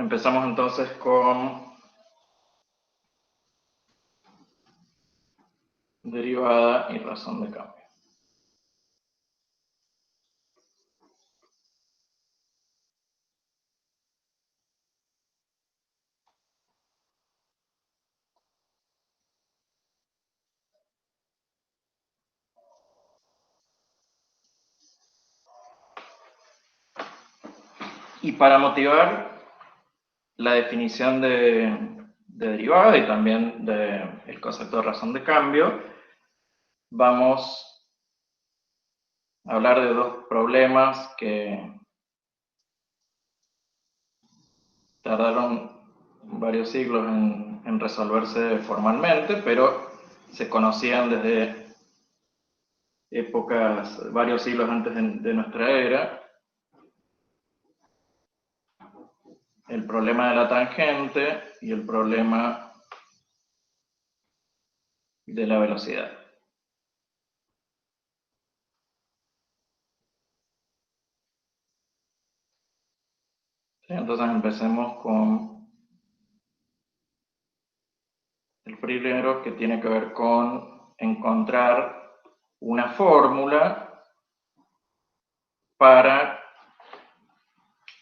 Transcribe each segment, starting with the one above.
Empezamos entonces con derivada y razón de cambio. Y para motivar la definición de derivada y también del concepto de razón de cambio, vamos a hablar de dos problemas que tardaron varios siglos en resolverse formalmente, pero se conocían desde épocas, varios siglos antes de nuestra era. El problema de la tangente y el problema de la velocidad. ¿Sí? Entonces empecemos con el primero, que tiene que ver con encontrar una fórmula para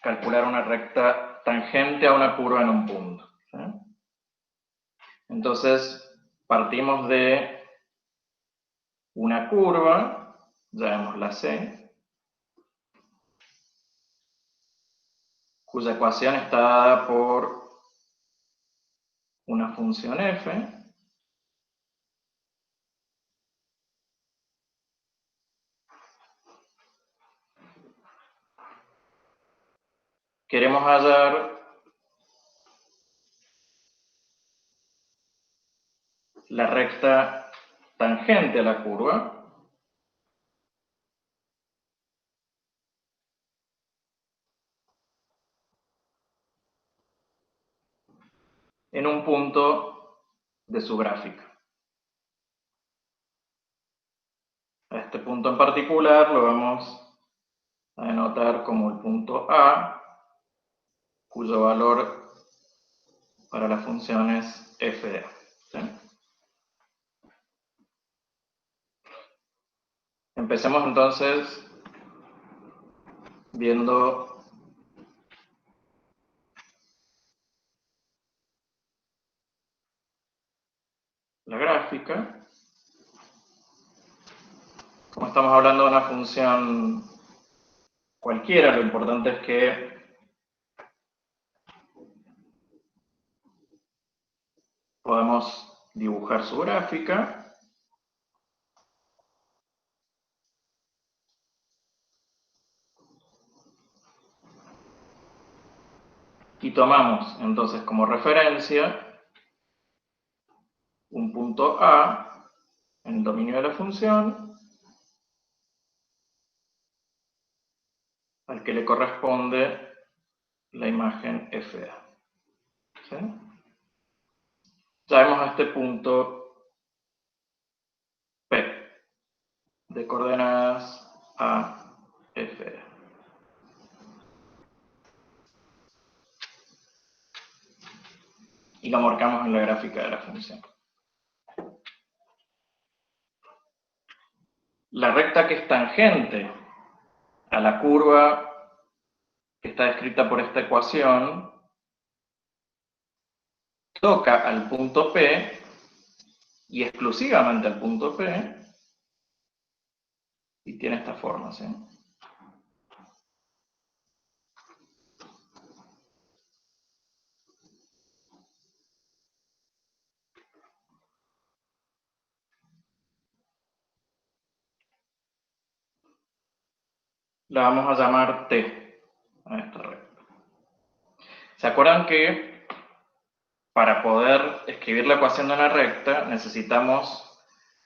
calcular una recta tangente a una curva en un punto. ¿Sí? Entonces partimos de una curva, llamémosla C, cuya ecuación está dada por una función f, queremos hallar la recta tangente a la curva en un punto de su gráfica. A este punto en particular lo vamos a denotar como el punto A, cuyo valor para la función es f de A. ¿Sí? Empecemos entonces viendo la gráfica. Como estamos hablando de una función cualquiera, lo importante es que podemos dibujar su gráfica. Y tomamos entonces como referencia un punto A en el dominio de la función al que le corresponde la imagen f de A. ¿Sí? Llamemos a este punto P de coordenadas A, F de A. Y lo marcamos en la gráfica de la función. La recta que es tangente a la curva que está descrita por esta ecuación toca al punto P y exclusivamente al punto P y tiene esta forma, ¿sí? La vamos a llamar T a esta recta. ¿Se acuerdan que para poder escribir la ecuación de una recta necesitamos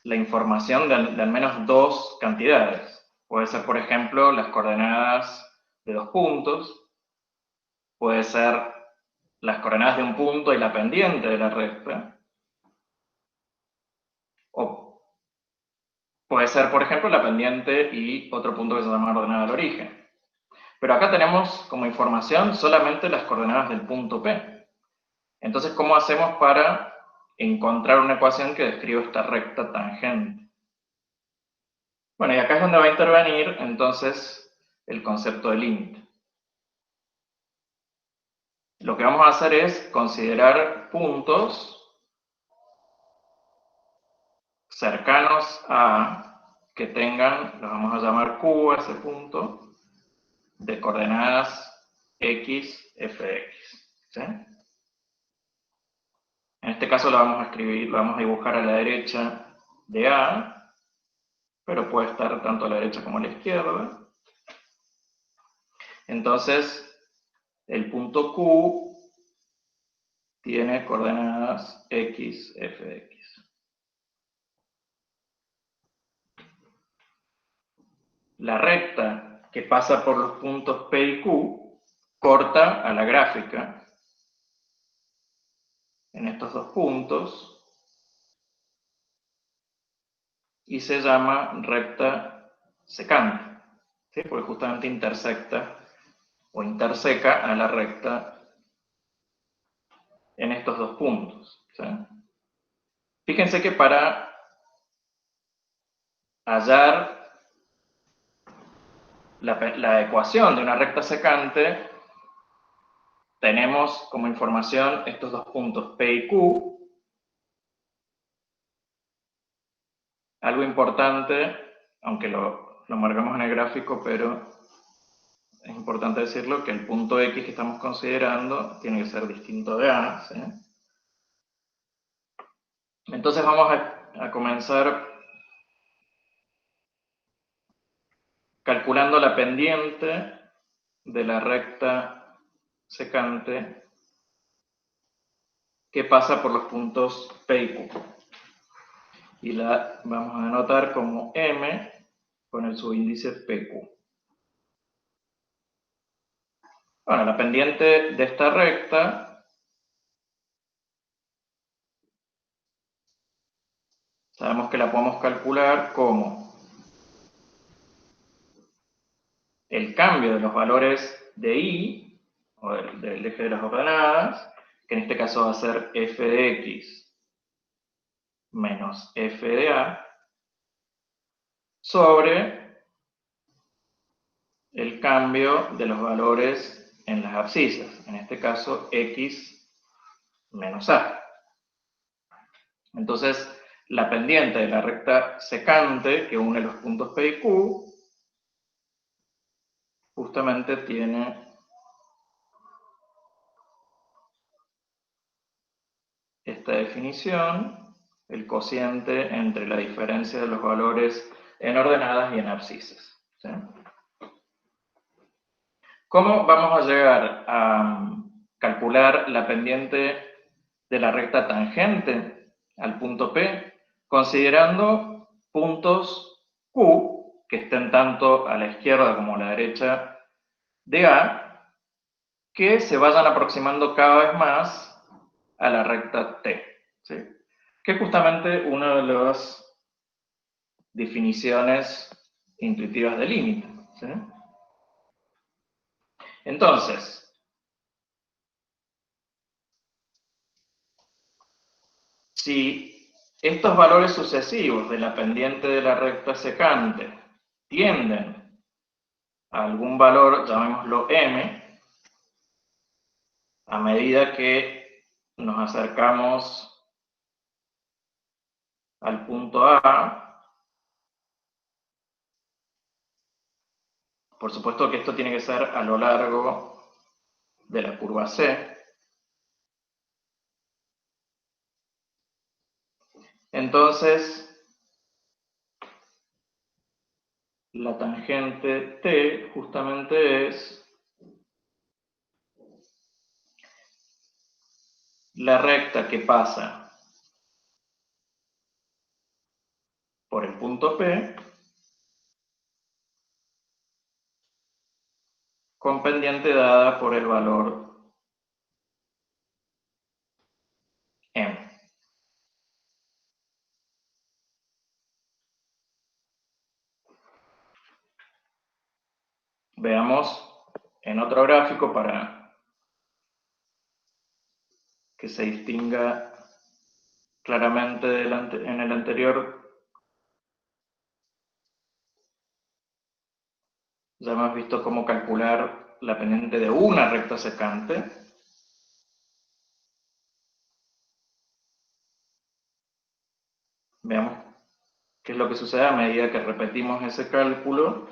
la información de al menos dos cantidades? Puede ser, por ejemplo, las coordenadas de dos puntos, puede ser las coordenadas de un punto y la pendiente de la recta, o puede ser, por ejemplo, la pendiente y otro punto que se llama ordenada al origen. Pero acá tenemos como información solamente las coordenadas del punto P. Entonces, ¿cómo hacemos para encontrar una ecuación que describa esta recta tangente? Bueno, y acá es donde va a intervenir entonces el concepto de límite. Lo que vamos a hacer es considerar puntos cercanos a que tengan, los vamos a llamar Q a ese punto, de coordenadas x, f de x. ¿Sí? En este caso lo vamos a escribir, lo vamos a dibujar a la derecha de A, pero puede estar tanto a la derecha como a la izquierda. Entonces, el punto Q tiene coordenadas x, f de x. La recta que pasa por los puntos P y Q corta a la gráfica en estos dos puntos y se llama recta secante, ¿sí? Porque justamente intersecta o interseca a la recta en estos dos puntos. ¿Sí? Fíjense que para hallar la ecuación de una recta secante, tenemos como información estos dos puntos P y Q. Algo importante, aunque lo marcamos en el gráfico, pero es importante decirlo, que el punto X que estamos considerando tiene que ser distinto de A. ¿Sí? Entonces vamos a comenzar calculando la pendiente de la recta secante que pasa por los puntos P y Q. Y la vamos a anotar como M con el subíndice PQ. Bueno, la pendiente de esta recta sabemos que la podemos calcular como el cambio de los valores de I, o del eje de las ordenadas, que en este caso va a ser f de x menos f de a, sobre el cambio de los valores en las abscisas, en este caso x menos a. Entonces, la pendiente de la recta secante que une los puntos P y Q justamente tiene esta definición, el cociente entre la diferencia de los valores en ordenadas y en abscisas. ¿Sí? ¿Cómo vamos a llegar a calcular la pendiente de la recta tangente al punto P? Considerando puntos Q, que estén tanto a la izquierda como a la derecha de A, que se vayan aproximando cada vez más a la recta T. ¿Sí? Que es justamente una de las definiciones intuitivas de límite. ¿Sí? Entonces, si estos valores sucesivos de la pendiente de la recta secante tienden a algún valor, llamémoslo m, a medida que nos acercamos al punto A, por supuesto que esto tiene que ser a lo largo de la curva C. Entonces, la tangente T justamente es la recta que pasa por el punto P con pendiente dada por el valor M. Veamos en otro gráfico para que se distinga claramente en el anterior. Ya hemos visto cómo calcular la pendiente de una recta secante. Veamos qué es lo que sucede a medida que repetimos ese cálculo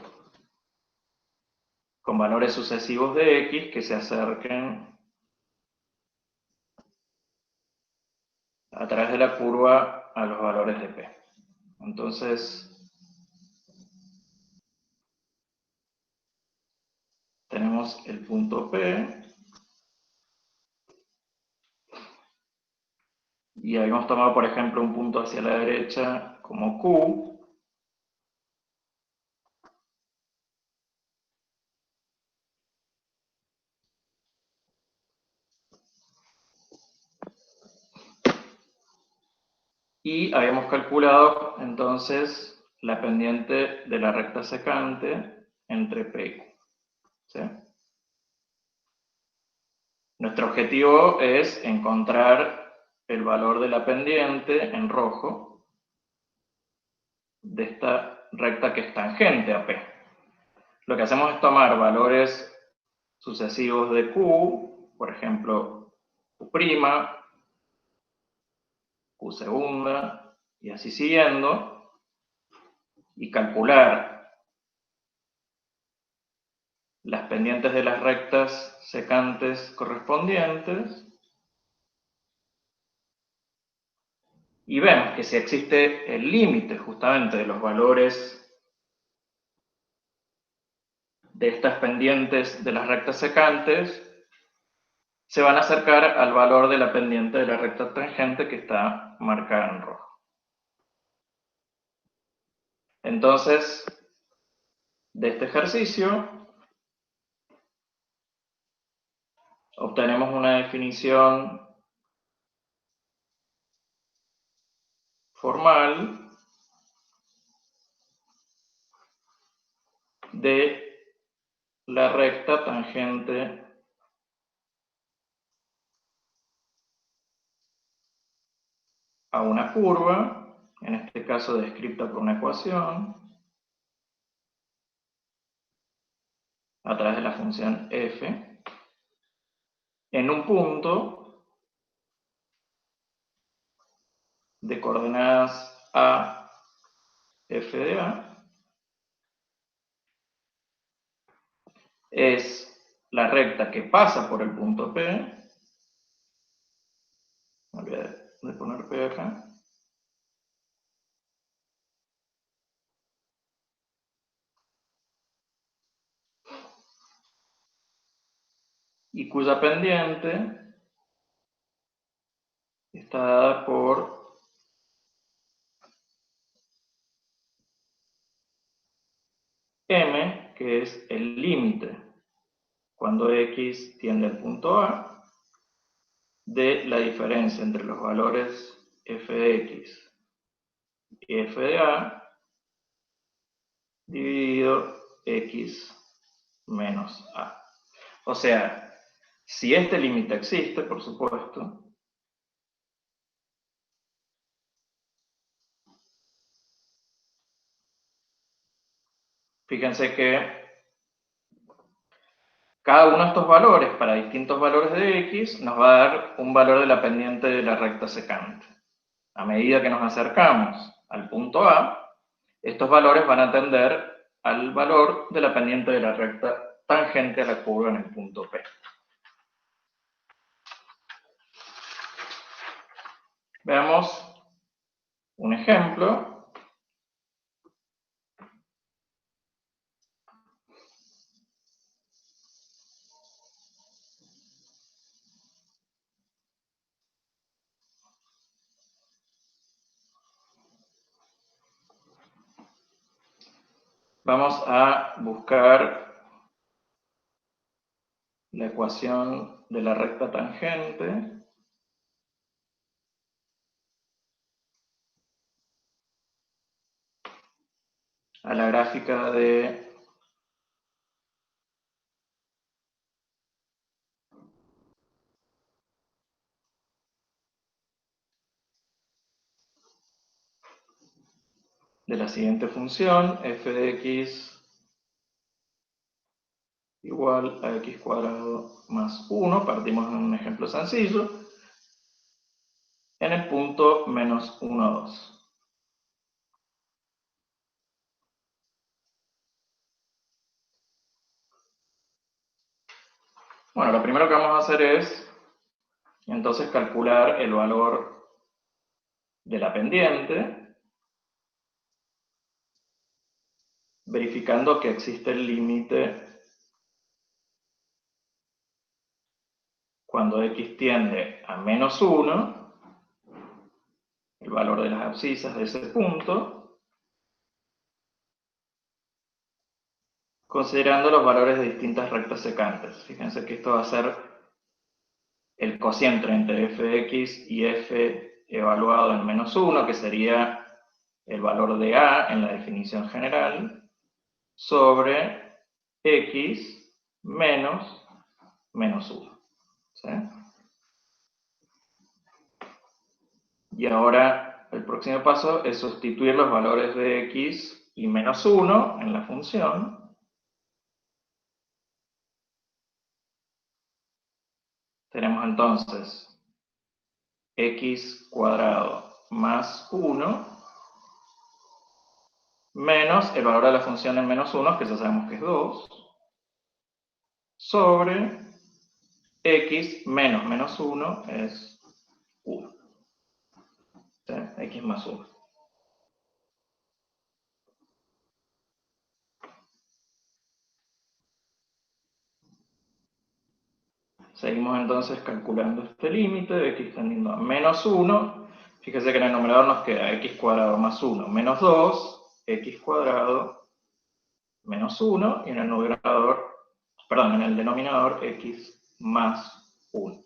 con valores sucesivos de x que se acerquen a través de la curva a los valores de p. Entonces, tenemos el punto P y habíamos tomado, por ejemplo, un punto hacia la derecha como Q. Y habíamos calculado entonces la pendiente de la recta secante entre P y Q. ¿Sí? Nuestro objetivo es encontrar el valor de la pendiente en rojo de esta recta que es tangente a P. Lo que hacemos es tomar valores sucesivos de Q, por ejemplo, Q', Q segunda, y así siguiendo, y calcular las pendientes de las rectas secantes correspondientes, y vemos que si existe el límite justamente de los valores de estas pendientes de las rectas secantes, se van a acercar al valor de la pendiente de la recta tangente que está marcada en rojo. Entonces, de este ejercicio, obtenemos una definición formal de la recta tangente a una curva, en este caso descrita por una ecuación, a través de la función f, en un punto de coordenadas a, f de a, es la recta que pasa por el punto P, me olvidé de poner P acá, y cuya pendiente está dada por m, que es el límite cuando x tiende al punto A, de la diferencia entre los valores f de x y f de a dividido x menos a. O sea, si este límite existe, por supuesto, fíjense que cada uno de estos valores, para distintos valores de x, nos va a dar un valor de la pendiente de la recta secante. A medida que nos acercamos al punto A, estos valores van a tender al valor de la pendiente de la recta tangente a la curva en el punto P. Veamos un ejemplo. Vamos a buscar la ecuación de la recta tangente a la gráfica de de la siguiente función, f de x igual a x cuadrado más 1, partimos de un ejemplo sencillo, en el punto menos 1, 2. Bueno, lo primero que vamos a hacer es entonces calcular el valor de la pendiente, verificando que existe el límite cuando x tiende a menos 1, el valor de las abscisas de ese punto, considerando los valores de distintas rectas secantes. Fíjense que esto va a ser el cociente entre f de x y f evaluado en menos 1, que sería el valor de a en la definición general, sobre x menos 1. ¿Sí? Y ahora el próximo paso es sustituir los valores de x y menos 1 en la función. Tenemos entonces x cuadrado más 1 menos el valor de la función en menos 1, que ya sabemos que es 2, sobre x menos 1 es 1. ¿Sí? X más 1. Seguimos entonces calculando este límite de x tendiendo a menos 1. Fíjese que en el numerador nos queda x cuadrado más 1 menos 2, x cuadrado menos 1, y en el numerador, perdón, en el denominador x más 1.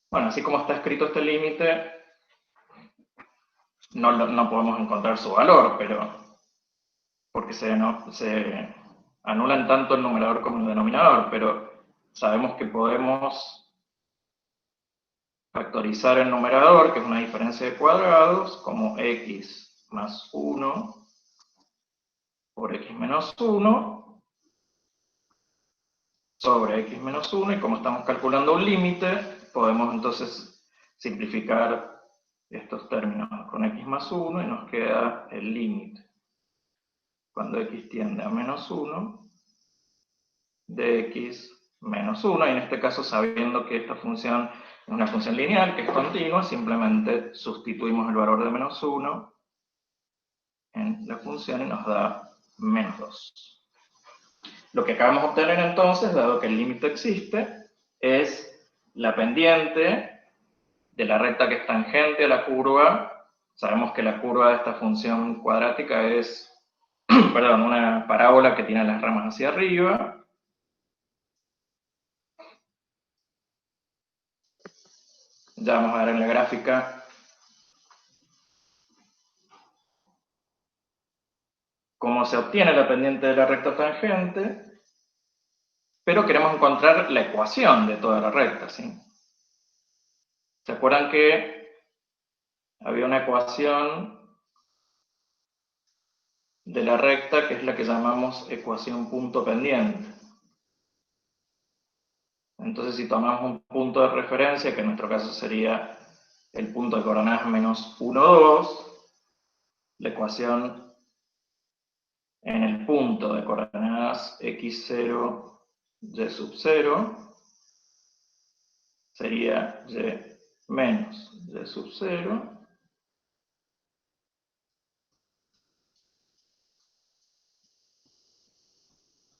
Bueno, así como está escrito este límite, no podemos encontrar su valor, pero porque se anulan tanto el numerador como el denominador, pero sabemos que podemos factorizar el numerador, que es una diferencia de cuadrados, como x más 1 por x menos 1 sobre x menos 1, y como estamos calculando un límite, podemos entonces simplificar estos términos con x más 1 y nos queda el límite cuando x tiende a menos 1 de x menos 1, y en este caso, sabiendo que esta función es una función lineal, que es continua, simplemente sustituimos el valor de menos 1 en la función y nos da menos 2. Lo que acabamos de obtener entonces, dado que el límite existe, es la pendiente de la recta que es tangente a la curva. Sabemos que la curva de esta función cuadrática es perdón, una parábola que tiene las ramas hacia arriba. Ya vamos a ver en la gráfica cómo se obtiene la pendiente de la recta tangente, pero queremos encontrar la ecuación de toda la recta, ¿sí? ¿Se acuerdan que había una ecuación de la recta que es la que llamamos ecuación punto pendiente? Entonces, si tomamos un punto de referencia, que en nuestro caso sería el punto de coordenadas menos 1, 2, la ecuación en el punto de coordenadas x0, y sub 0, sería y menos y sub 0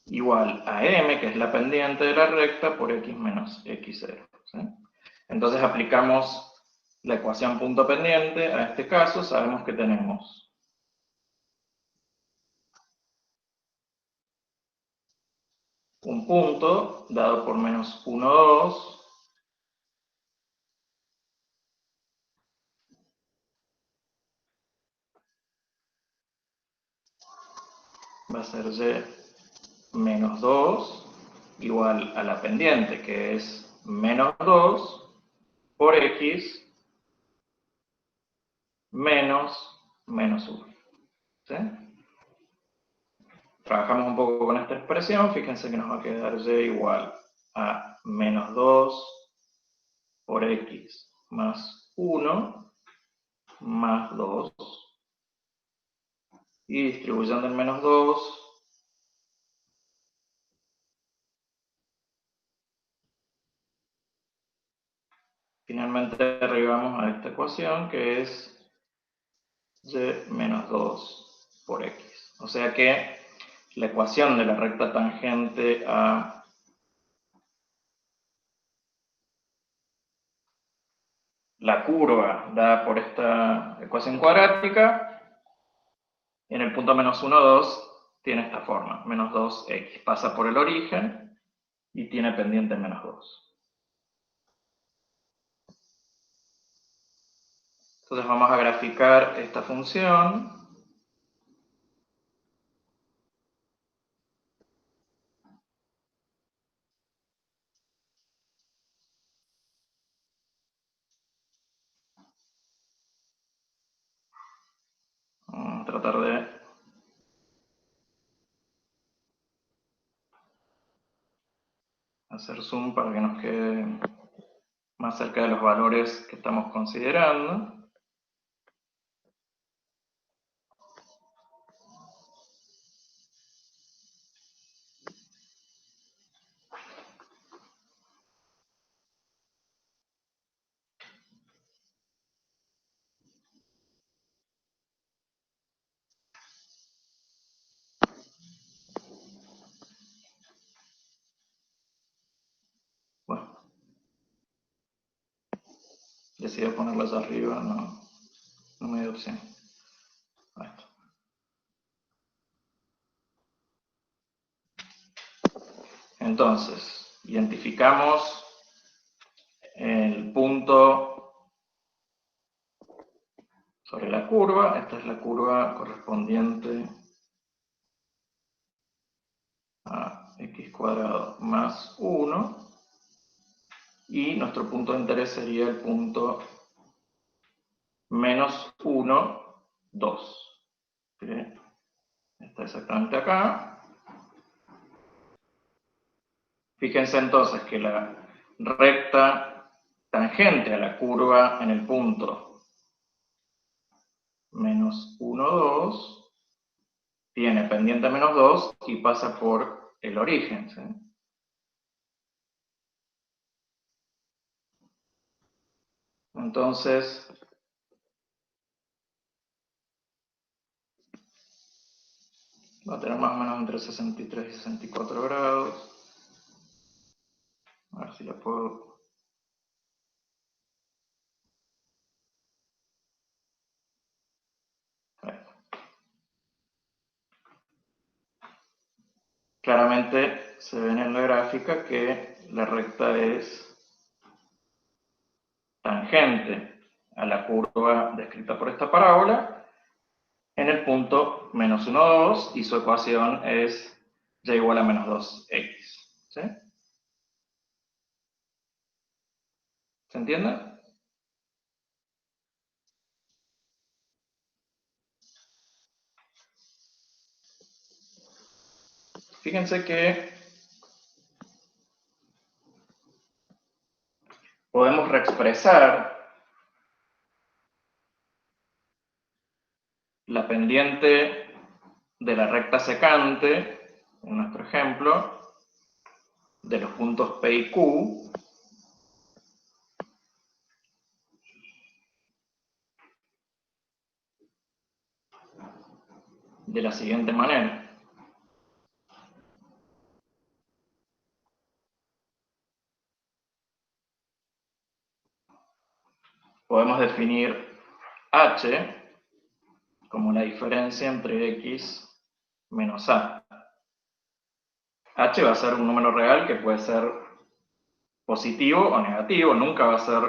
igual a m, que es la pendiente de la recta, por x menos x0. ¿Sí? Entonces aplicamos la ecuación punto pendiente a este caso. Sabemos que tenemos un punto dado por menos 1, 2, va a ser y menos 2 igual a la pendiente, que es menos 2 por x menos 1. ¿Sí? Trabajamos un poco con esta expresión, fíjense que nos va a quedar y igual a menos 2 por x más 1 más 2. Y distribuyendo el menos 2, finalmente arribamos a esta ecuación que es y menos 2 por x. O sea que la ecuación de la recta tangente a la curva dada por esta ecuación cuadrática, en el punto menos 1, 2, tiene esta forma. Menos 2x pasa por el origen y tiene pendiente menos 2. Entonces vamos a graficar esta función. Vamos a tratar de hacer zoom para que nos quede más cerca de los valores que estamos considerando. Bueno, decidí ponerlas arriba, no me dio opción. Ahí está. Entonces, identificamos el punto sobre la curva. Esta es la curva correspondiente a x cuadrado más 1. Y nuestro punto de interés sería el punto menos 1, 2. ¿Sí? Está exactamente acá. Fíjense entonces que la recta tangente a la curva en el punto menos 1, 2 tiene pendiente menos 2 y pasa por el origen. ¿Sí? Entonces, va a tener más o menos entre 63 y 64 grados. A ver si la puedo... Claramente se ve en la gráfica que la recta es tangente a la curva descrita por esta parábola en el punto menos 1, 2 y su ecuación es y igual a menos 2x. ¿Sí? ¿Se entiende? Fíjense que podemos reexpresar la pendiente de la recta secante, en nuestro ejemplo, de los puntos P y Q, de la siguiente manera. Podemos definir h como la diferencia entre x menos a. H va a ser un número real que puede ser positivo o negativo, nunca va a ser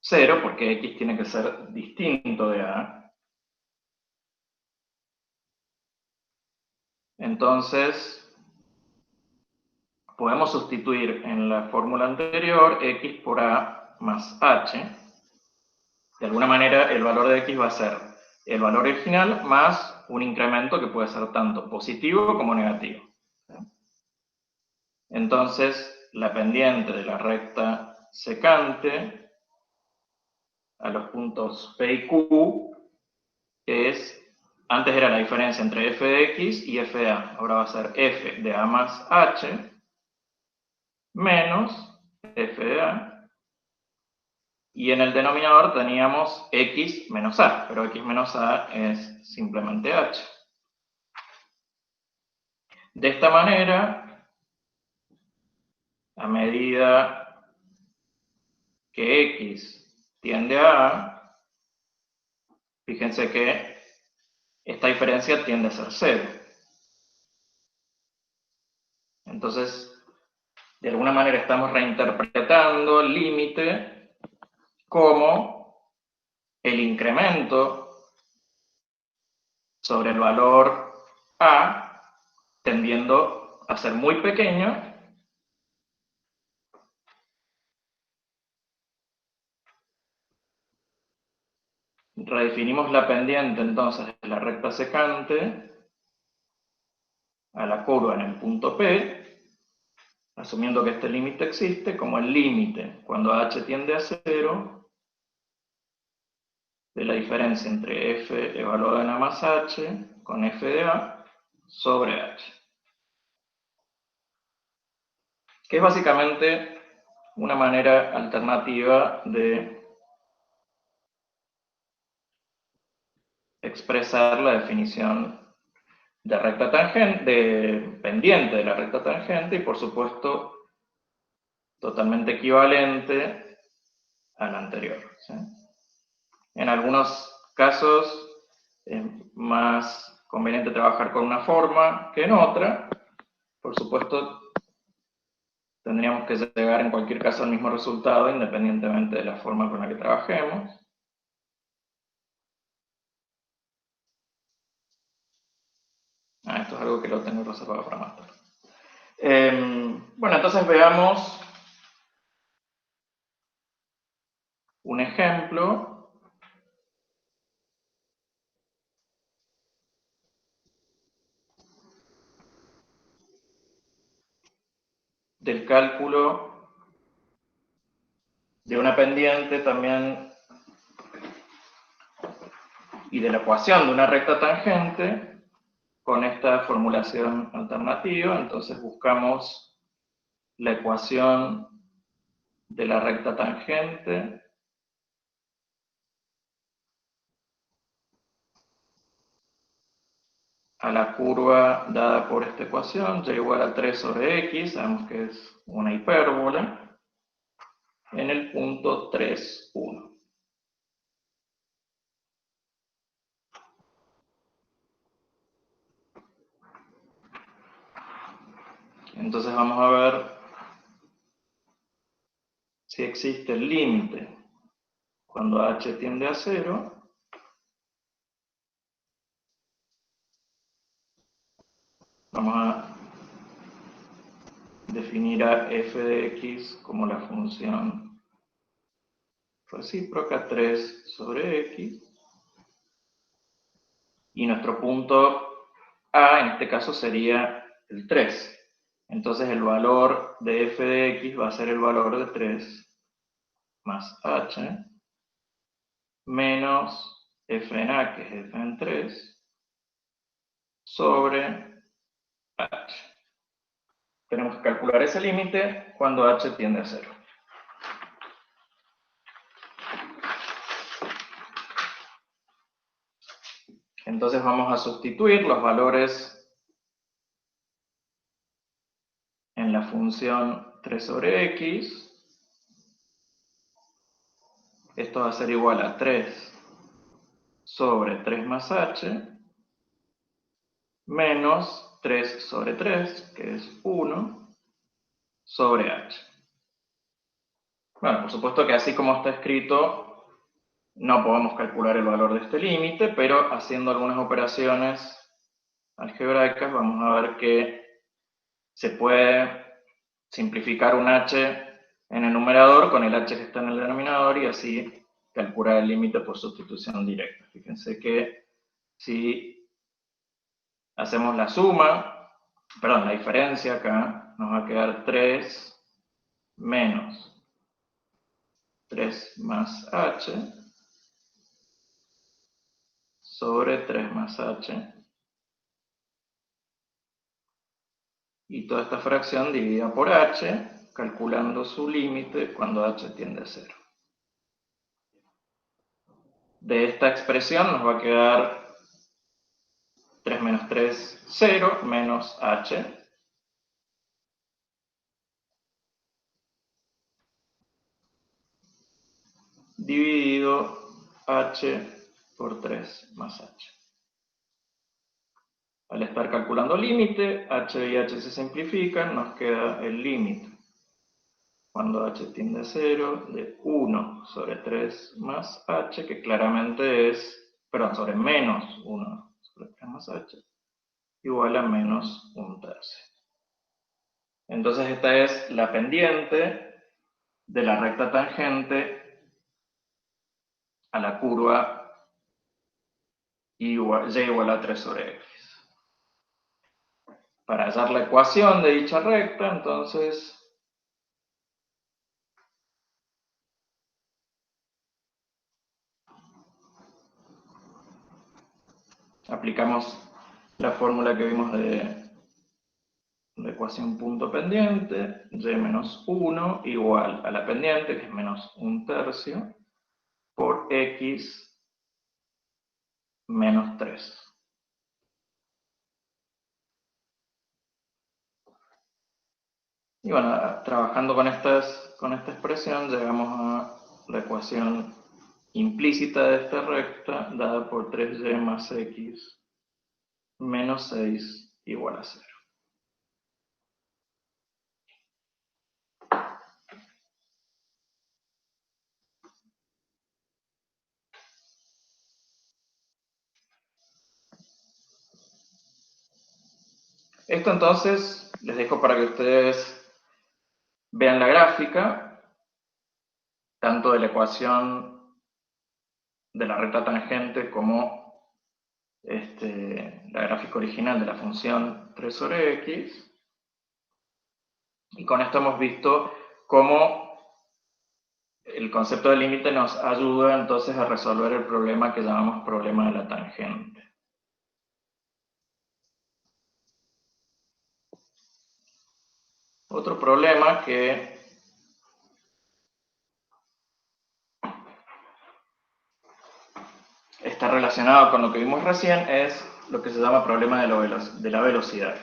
0 porque x tiene que ser distinto de a. Entonces, podemos sustituir en la fórmula anterior x por a más h. De alguna manera, el valor de x va a ser el valor original más un incremento que puede ser tanto positivo como negativo. Entonces, la pendiente de la recta secante a los puntos P y Q antes era la diferencia entre f de x y f de a. Ahora va a ser f de a más h menos f de a. Y en el denominador teníamos x menos a, pero x menos a es simplemente h. De esta manera, a medida que x tiende a a, fíjense que esta diferencia tiende a ser 0. Entonces, de alguna manera estamos reinterpretando el límite como el incremento sobre el valor a tendiendo a ser muy pequeño redefinimos la pendiente entonces de la recta secante a la curva en el punto P, asumiendo que este límite existe, como el límite cuando h tiende a 0 de la diferencia entre f evaluado en a más h con f de a sobre h. Que es básicamente una manera alternativa de expresar la definición de recta tangente, de pendiente de la recta tangente y por supuesto totalmente equivalente al anterior, ¿sí? En algunos casos es más conveniente trabajar con una forma que en otra. Por supuesto, tendríamos que llegar en cualquier caso al mismo resultado independientemente de la forma con la que trabajemos. Esto es algo que lo tengo reservado para más tarde. Bueno, entonces veamos un ejemplo del cálculo de una pendiente también y de la ecuación de una recta tangente con esta formulación alternativa. Entonces buscamos la ecuación de la recta tangente a la curva dada por esta ecuación, y igual a 3 sobre x, sabemos que es una hipérbola, en el punto 3, 1. Entonces vamos a ver si existe el límite cuando h tiende a 0. Vamos a definir a f de x como la función recíproca 3 sobre x. Y nuestro punto A en este caso sería el 3. Entonces el valor de f de x va a ser el valor de 3 más h menos f en a, que es f en 3, sobre h. Tenemos que calcular ese límite cuando h tiende a 0. Entonces vamos a sustituir los valores en la función 3 sobre x. Esto va a ser igual a 3 sobre 3 más h menos 3 sobre 3, que es 1, sobre h. Bueno, por supuesto que así como está escrito, no podemos calcular el valor de este límite, pero haciendo algunas operaciones algebraicas vamos a ver que se puede simplificar un h en el numerador con el h que está en el denominador y así calcular el límite por sustitución directa. Fíjense que si hacemos la suma, perdón, la diferencia acá, nos va a quedar 3 menos 3 más h sobre 3 más h. Y toda esta fracción dividida por h, calculando su límite cuando h tiende a 0. De esta expresión nos va a quedar 3 menos 3, 0, menos h. Dividido h por 3 más h. Al estar calculando límite, h y h se simplifican, nos queda el límite. Cuando h tiende a 0, de 1 sobre 3 más h, que claramente es, perdón, sobre menos 1 sobre 3 más h, igual a menos 1/3. Entonces esta es la pendiente de la recta tangente a la curva y igual a 3 sobre x. Para hallar la ecuación de dicha recta, entonces, aplicamos la fórmula que vimos de la ecuación punto pendiente, y menos 1 igual a la pendiente, que es menos 1/3, por x menos 3. Y bueno, trabajando con esta expresión, llegamos a la ecuación implícita de esta recta, dada por 3y más x menos 6 igual a 0. Esto entonces les dejo para que ustedes vean la gráfica, tanto de la ecuación de la recta tangente como la gráfica original de la función 3 sobre x. Y con esto hemos visto cómo el concepto de límite nos ayuda entonces a resolver el problema que llamamos problema de la tangente. Otro problema que está relacionado con lo que vimos recién es lo que se llama problema de la velocidad.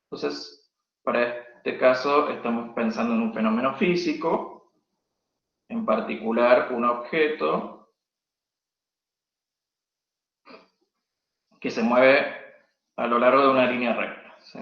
Entonces, para este caso estamos pensando en un fenómeno físico, en particular un objeto que se mueve a lo largo de una línea recta, ¿sí?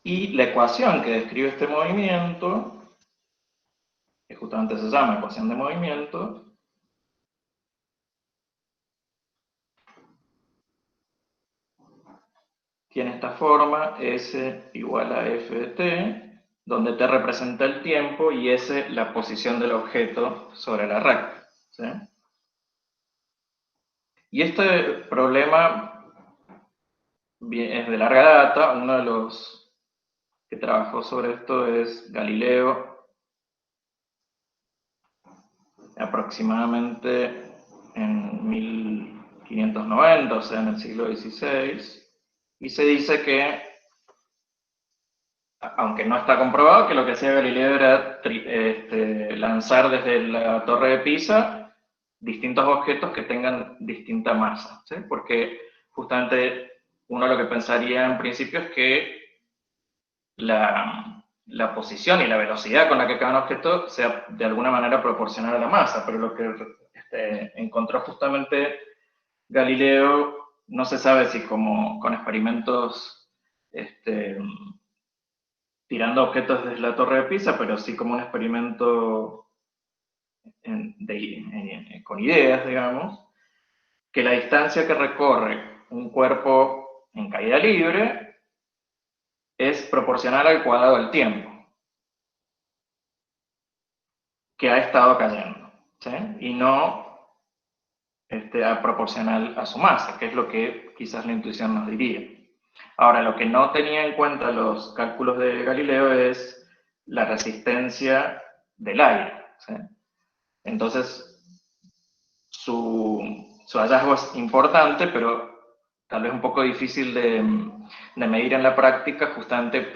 Y la ecuación que describe este movimiento, que justamente se llama ecuación de movimiento, tiene esta forma, S igual a F de t, donde t representa el tiempo y S la posición del objeto sobre la recta, ¿sí? Y este problema es de larga data. Uno de los que trabajó sobre esto es Galileo, aproximadamente en 1590, o sea, en el siglo XVI, y se dice que, aunque no está comprobado, que lo que hacía Galileo era lanzar desde la torre de Pisa distintos objetos que tengan distinta masa, ¿sí? Porque justamente uno lo que pensaría en principio es que la posición y la velocidad con la que cae un objeto sea de alguna manera proporcional a la masa, pero lo que encontró justamente Galileo, no se sabe si como con experimentos tirando objetos desde la Torre de Pisa, pero sí como un experimento con ideas, digamos, que la distancia que recorre un cuerpo en caída libre es proporcional al cuadrado del tiempo que ha estado cayendo, ¿sí? Y no proporcional a su masa, que es lo que quizás la intuición nos diría. Ahora, lo que no tenía en cuenta los cálculos de Galileo es la resistencia del aire, ¿sí? Entonces, su hallazgo es importante, pero tal vez un poco difícil de medir en la práctica, justamente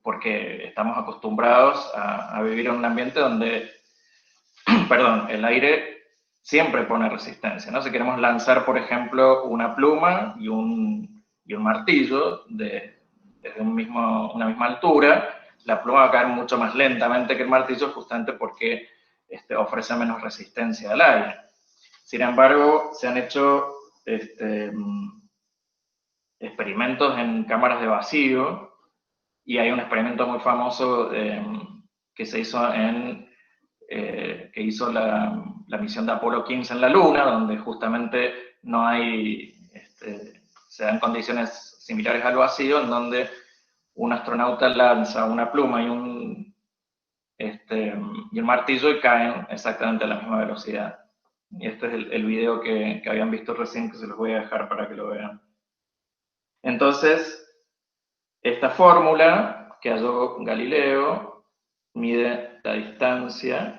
porque estamos acostumbrados a vivir en un ambiente donde, perdón, el aire siempre pone resistencia, ¿no? Si queremos lanzar, por ejemplo, una pluma y un martillo desde una misma altura, la pluma va a caer mucho más lentamente que el martillo, justamente porque ofrece menos resistencia al aire. Sin embargo, se han hecho experimentos en cámaras de vacío, y hay un experimento muy famoso que se hizo que hizo la misión de Apolo 15 en la Luna, donde justamente no hay, se dan condiciones similares al vacío, en donde un astronauta lanza una pluma y un martillo y caen exactamente a la misma velocidad. Y este es el video que habían visto recién, que se los voy a dejar para que lo vean. Entonces, esta fórmula que halló Galileo mide la distancia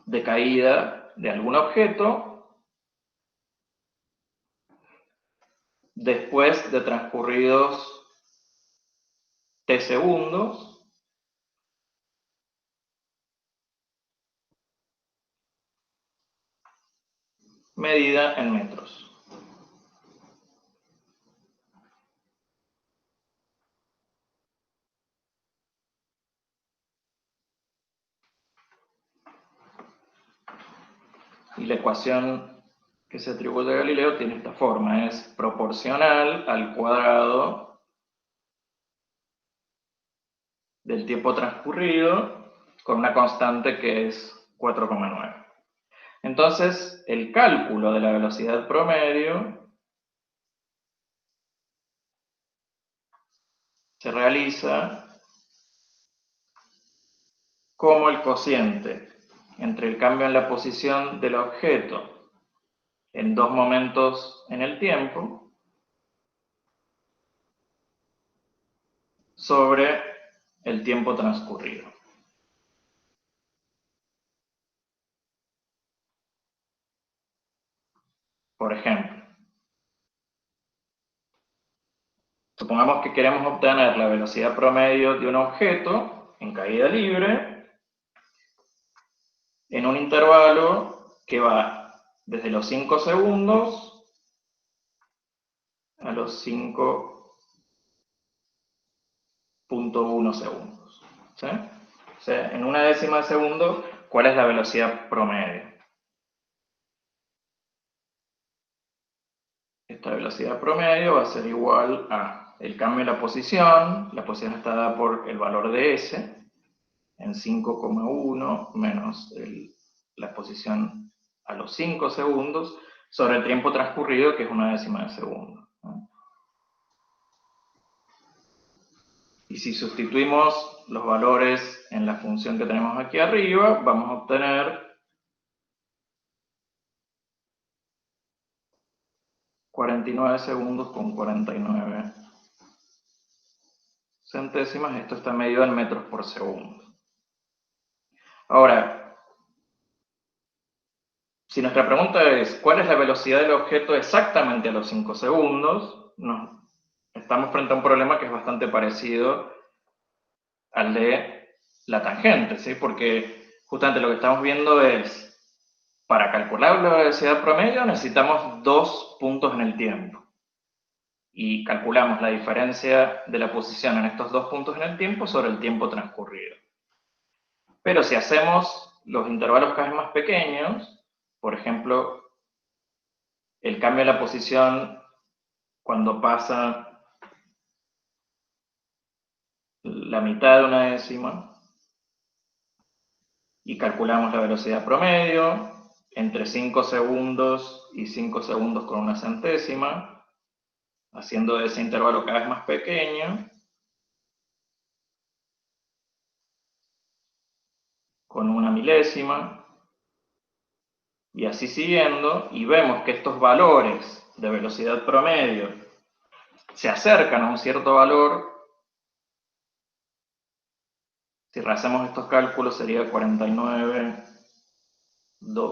de caída de algún objeto después de transcurridos t segundos medida en metros. Y la ecuación que se atribuye a Galileo tiene esta forma, es proporcional al cuadrado del tiempo transcurrido con una constante que es 4,9. Entonces, el cálculo de la velocidad promedio se realiza como el cociente entre el cambio en la posición del objeto en dos momentos en el tiempo sobre el tiempo transcurrido. Por ejemplo, supongamos que queremos obtener la velocidad promedio de un objeto en caída libre en un intervalo que va desde los 5 segundos a los 5,1 segundos. ¿Sí? O sea, en una décima de segundo, ¿cuál es la velocidad promedio? Esta velocidad promedio va a ser igual a el cambio en la posición está dada por el valor de S, en 5,1 menos la exposición a los 5 segundos, sobre el tiempo transcurrido, que es una décima de segundo, ¿no? Y si sustituimos los valores en la función que tenemos aquí arriba, vamos a obtener 49 segundos con 49 centésimas. Esto está medido en metros por segundo. Ahora, si nuestra pregunta es ¿cuál es la velocidad del objeto exactamente a los 5 segundos? Estamos frente a un problema que es bastante parecido al de la tangente, ¿sí? Porque justamente lo que estamos viendo es, para calcular la velocidad promedio necesitamos dos puntos en el tiempo. Y calculamos la diferencia de la posición en estos dos puntos en el tiempo sobre el tiempo transcurrido. Pero si hacemos los intervalos cada vez más pequeños, por ejemplo, el cambio de la posición cuando pasa la mitad de una décima y calculamos la velocidad promedio entre 5 segundos y 5 segundos con una centésima, haciendo ese intervalo cada vez más pequeño, con una milésima, y así siguiendo, y vemos que estos valores de velocidad promedio se acercan a un cierto valor. Si hacemos estos cálculos sería 49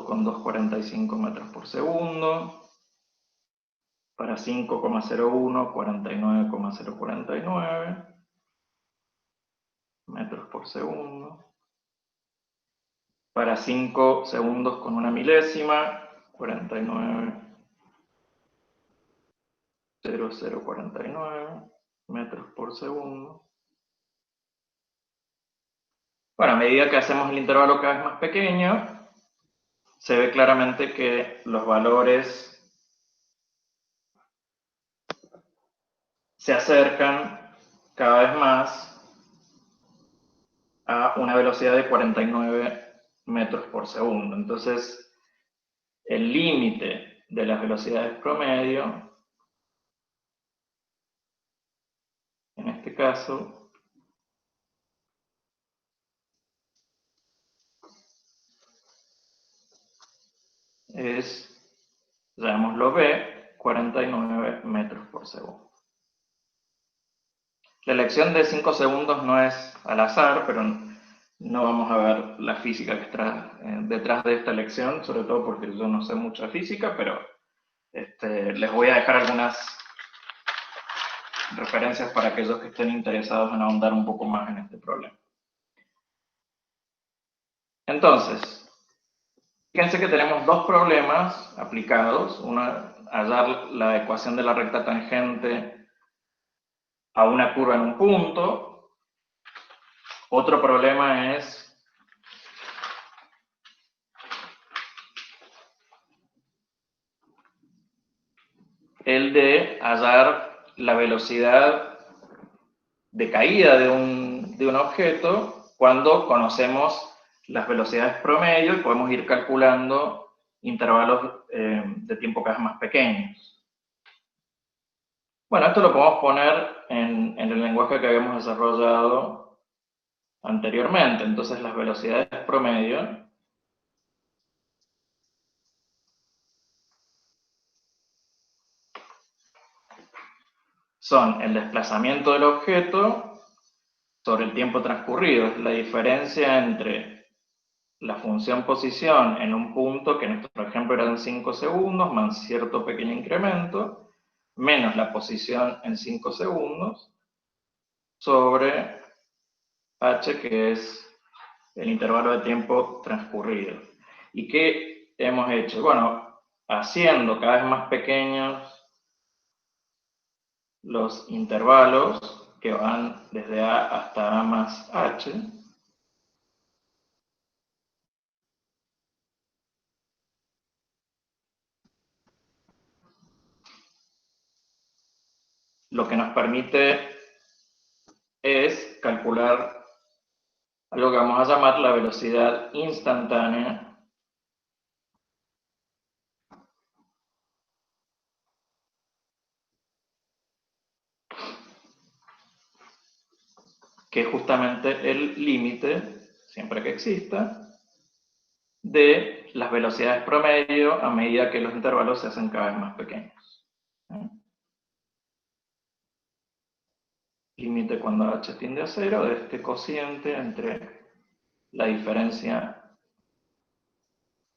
con 245 metros por segundo. Para 5,01, 49,049 metros por segundo. Para 5 segundos con una milésima, 49,0049 metros por segundo. Bueno, a medida que hacemos el intervalo cada vez más pequeño, se ve claramente que los valores se acercan cada vez más a una velocidad de 49 metros por segundo. Entonces, el límite de las velocidades promedio, en este caso, es, llamémoslo B, 49 metros por segundo. La elección de 5 segundos no es al azar, pero no vamos a ver la física que está detrás de esta elección, sobre todo porque yo no sé mucha física, pero les voy a dejar algunas referencias para aquellos que estén interesados en ahondar un poco más en este problema. Entonces, fíjense que tenemos dos problemas aplicados. Uno, hallar la ecuación de la recta tangente a una curva en un punto. Otro problema es el de hallar la velocidad de caída de un objeto cuando conocemos las velocidades promedio y podemos ir calculando intervalos de tiempo cada vez más pequeños. Bueno, esto lo podemos poner en el lenguaje que habíamos desarrollado anteriormente. Entonces, las velocidades promedio son el desplazamiento del objeto sobre el tiempo transcurrido. Es la diferencia entre la función posición en un punto, que en nuestro ejemplo eran 5 segundos, más cierto pequeño incremento, menos la posición en 5 segundos, sobre h, que es el intervalo de tiempo transcurrido. ¿Y qué hemos hecho? Bueno, haciendo cada vez más pequeños los intervalos que van desde a hasta a más h, lo que nos permite es calcular algo que vamos a llamar la velocidad instantánea que es justamente el límite, siempre que exista, de las velocidades promedio a medida que los intervalos se hacen cada vez más pequeños. Límite cuando h tiende a 0 de este cociente entre la diferencia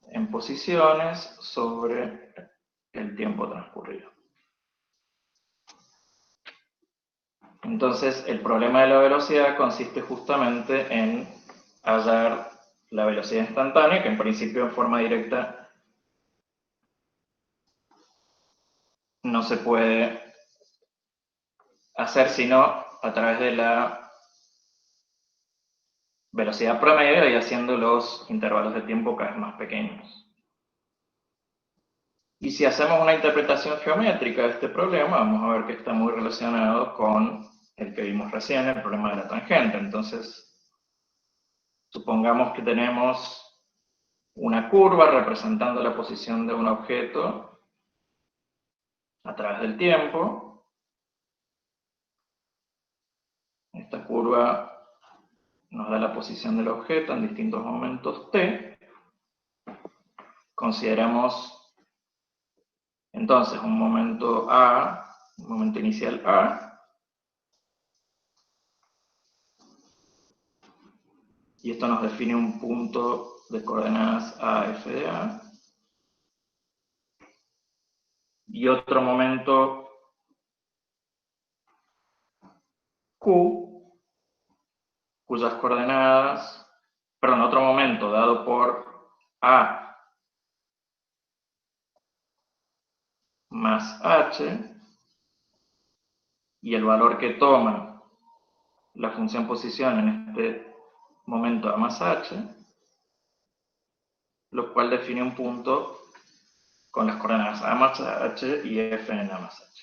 en posiciones sobre el tiempo transcurrido. Entonces, el problema de la velocidad consiste justamente en hallar la velocidad instantánea, que en principio en forma directa no se puede hacer sino a través de la velocidad promedio y haciendo los intervalos de tiempo cada vez más pequeños. Y si hacemos una interpretación geométrica de este problema, vamos a ver que está muy relacionado con el que vimos recién, el problema de la tangente. Entonces, supongamos que tenemos una curva representando la posición de un objeto a través del tiempo. Esta curva nos da la posición del objeto en distintos momentos t. Consideramos entonces un momento A, un momento inicial A, y esto nos define un punto de coordenadas A, F de A, y otro momento Q, cuyas coordenadas, perdón, otro momento dado por A más H, y el valor que toma la función posición en este momento A más H, lo cual define un punto con las coordenadas A más H y F en A más H.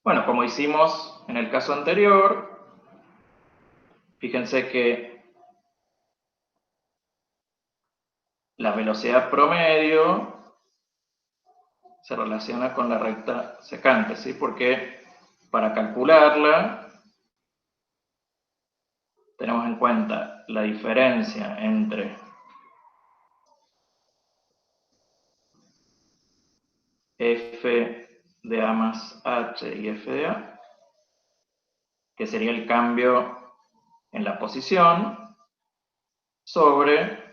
Bueno, como hicimos en el caso anterior, fíjense que la velocidad promedio se relaciona con la recta secante, ¿sí? Porque para calcularla tenemos en cuenta la diferencia entre F de A más H y F de A, que sería el cambio en la posición, sobre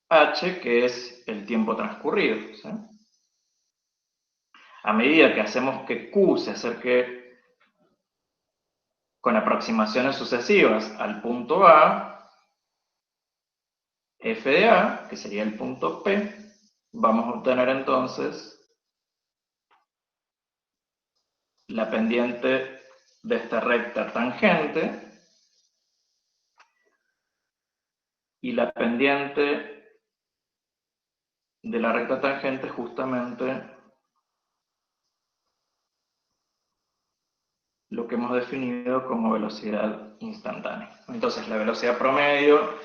H, que es el tiempo transcurrido, ¿sí? A medida que hacemos que Q se acerque con aproximaciones sucesivas al punto A, F de A, que sería el punto P, vamos a obtener entonces la pendiente de esta recta tangente y la pendiente de la recta tangente justamente lo que hemos definido como velocidad instantánea. Entonces la velocidad promedio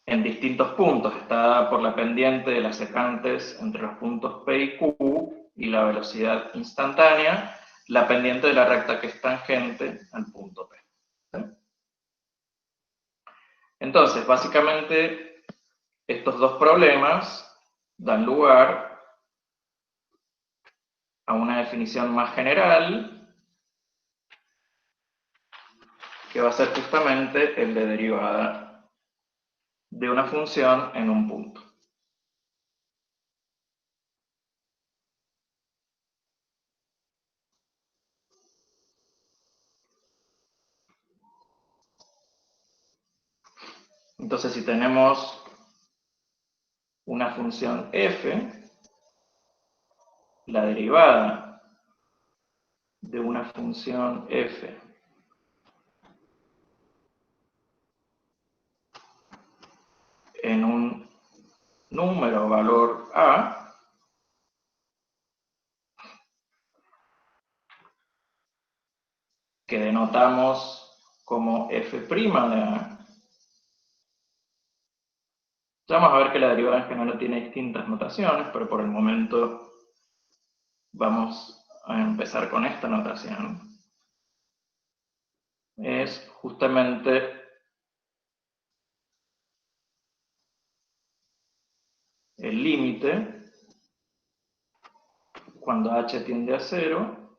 en distintos puntos está dada por la pendiente de las secantes entre los puntos P y Q, y la velocidad instantánea, la pendiente de la recta que es tangente al punto P. ¿Sí? Entonces, básicamente, estos dos problemas dan lugar a una definición más general, que va a ser justamente el de derivada de una función en un punto. Entonces, si tenemos una función f, la derivada de una función f en un número valor a, que denotamos como f' de a, ya vamos a ver que la derivada en general tiene distintas notaciones, pero por el momento vamos a empezar con esta notación. Es justamente el límite cuando h tiende a 0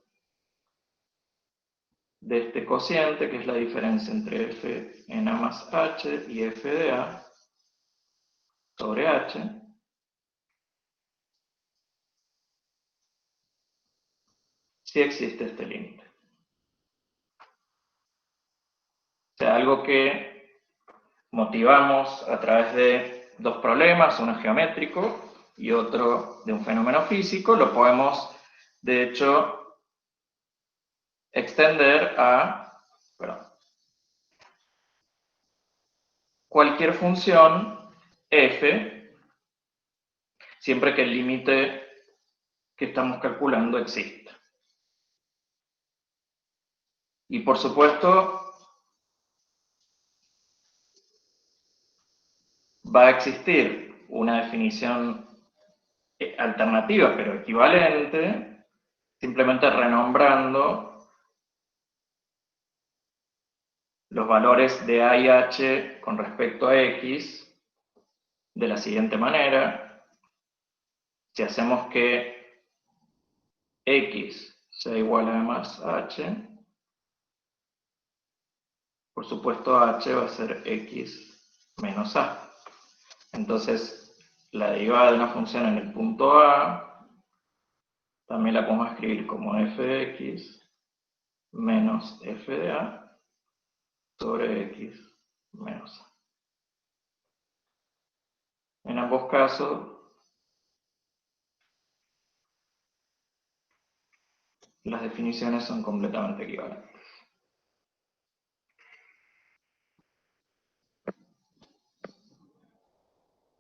de este cociente, que es la diferencia entre f en a más h y f de a sobre h, si existe este límite. O sea, algo que motivamos a través de dos problemas, uno geométrico y otro de un fenómeno físico, lo podemos, de hecho, extender a cualquier función f, siempre que el límite que estamos calculando exista. Y por supuesto, va a existir una definición alternativa, pero equivalente, simplemente renombrando los valores de A y H con respecto a X de la siguiente manera. Si hacemos que X sea igual a más H, por supuesto H va a ser X menos A. Entonces, la derivada de una función en el punto A también la podemos escribir como f de x menos f de A sobre x menos A. En ambos casos, las definiciones son completamente equivalentes.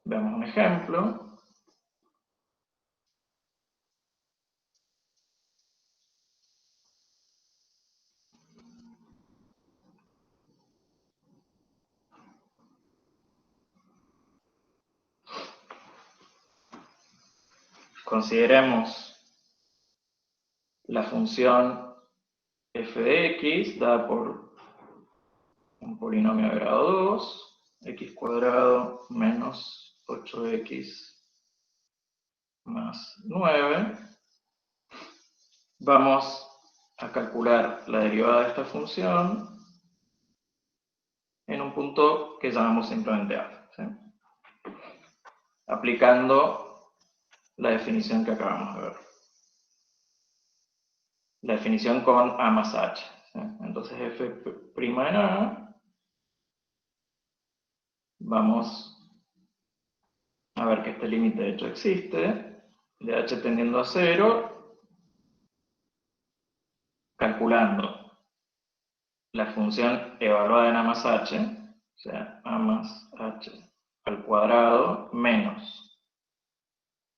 Veamos un ejemplo. Consideremos la función f de x dada por un polinomio de grado 2, x cuadrado menos 8x más 9. Vamos a calcular la derivada de esta función en un punto que llamamos simplemente A, ¿sí? Aplicando la definición que acabamos de ver. La definición con A más H, ¿sí? Entonces f' en A, vamos a ver que este límite de hecho existe, de h tendiendo a 0, calculando la función evaluada en A más H, o sea, A más H al cuadrado menos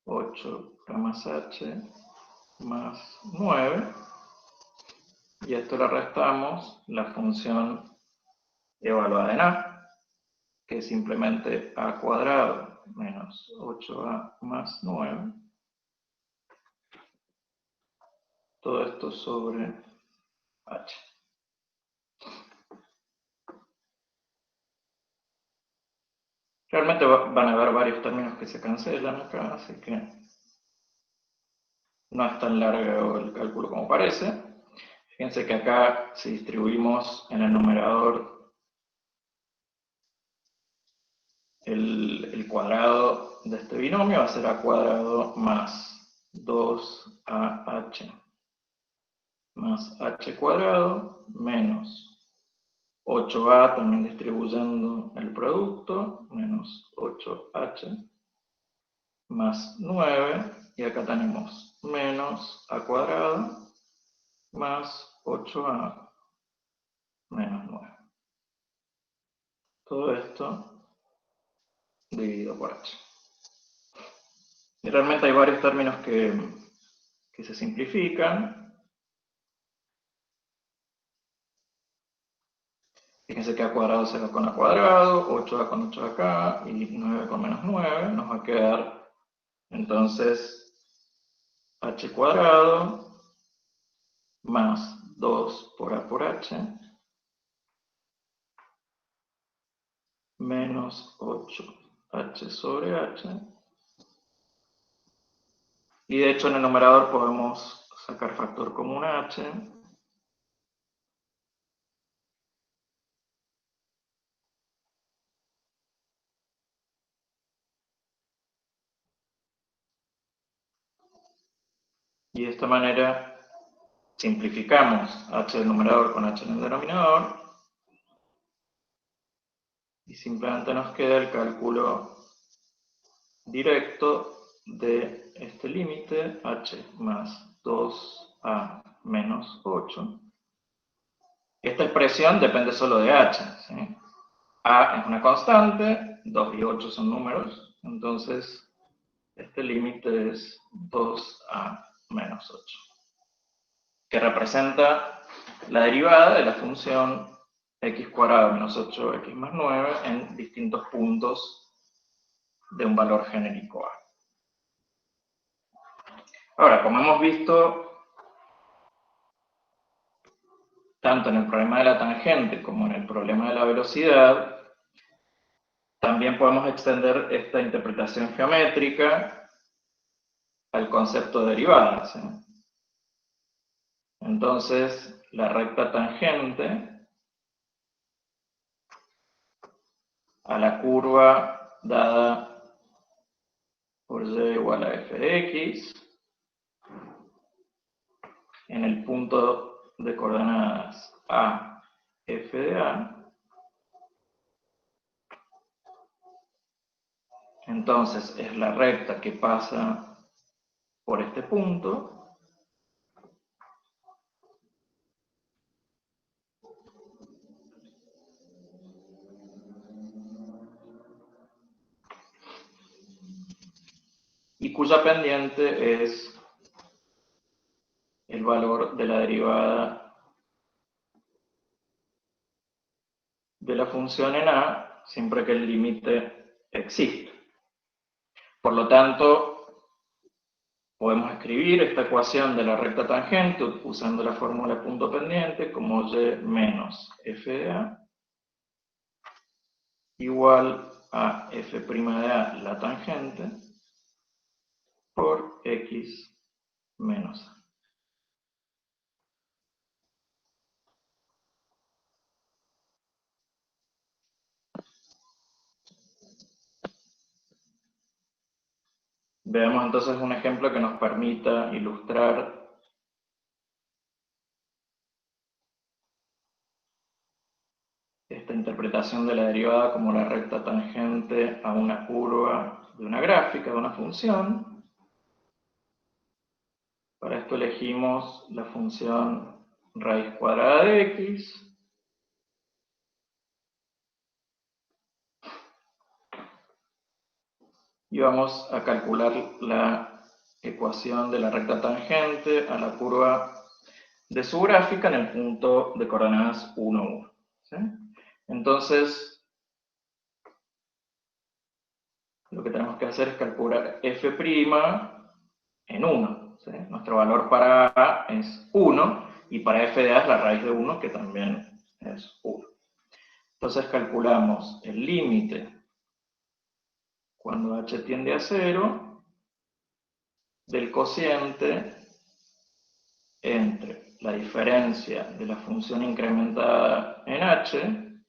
8 más H más 9, y esto le restamos la función evaluada en A, que es simplemente A cuadrado menos 8A más 9, todo esto sobre H. Realmente van a haber varios términos que se cancelan acá, así que no es tan largo el cálculo como parece. Fíjense que acá, si distribuimos en el numerador el cuadrado de este binomio, va a ser a cuadrado más 2AH más h cuadrado menos 8a, también distribuyendo el producto, menos 8h más 9, y acá tenemos menos a cuadrado más 8a menos 9. Todo esto dividido por h. Y realmente hay varios términos que se simplifican. Fíjense que a cuadrado se va con a cuadrado, 8a con 8 acá, y 9 con menos 9, nos va a quedar entonces h cuadrado más 2 por a por h menos 8h sobre h. Y de hecho en el numerador podemos sacar factor común h. Y de esta manera simplificamos h del numerador con h en el denominador. Y simplemente nos queda el cálculo directo de este límite, h más 2a menos 8. Esta expresión depende solo de h, ¿sí? A es una constante, 2 y 8 son números, entonces este límite es 2a menos 8, que representa la derivada de la función x cuadrado menos 8x más 9 en distintos puntos de un valor genérico a. Ahora, como hemos visto, tanto en el problema de la tangente como en el problema de la velocidad, también podemos extender esta interpretación geométrica al concepto de derivadas, ¿sí? Entonces, la recta tangente a la curva dada por y igual a f de x en el punto de coordenadas a, f de a. Entonces, es la recta que pasa por este punto y cuya pendiente es el valor de la derivada de la función en a, siempre que el límite existe. Por lo tanto, podemos escribir esta ecuación de la recta tangente usando la fórmula punto pendiente como y menos f de a igual a f' de a, la tangente, por x menos a. Veamos entonces un ejemplo que nos permita ilustrar esta interpretación de la derivada como la recta tangente a una curva de una gráfica, de una función. Para esto elegimos la función raíz cuadrada de x. Y vamos a calcular la ecuación de la recta tangente a la curva de su gráfica en el punto de coordenadas 1, 1. ¿Sí? Entonces, lo que tenemos que hacer es calcular f' en 1. ¿Sí? Nuestro valor para a es 1 y para f de a es la raíz de 1, que también es 1. Entonces calculamos el límite cuando h tiende a 0 del cociente entre la diferencia de la función incrementada en h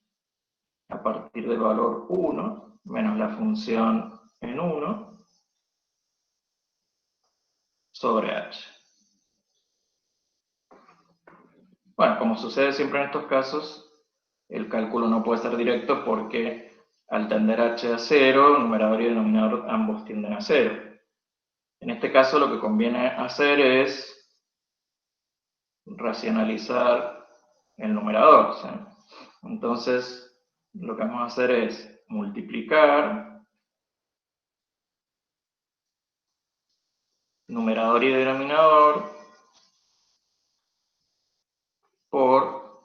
a partir del valor 1 menos la función en 1 sobre h. Bueno, como sucede siempre en estos casos, el cálculo no puede ser directo porque al tender h a 0, numerador y denominador ambos tienden a 0. En este caso lo que conviene hacer es racionalizar el numerador, ¿sí? Entonces, lo que vamos a hacer es multiplicar numerador y denominador por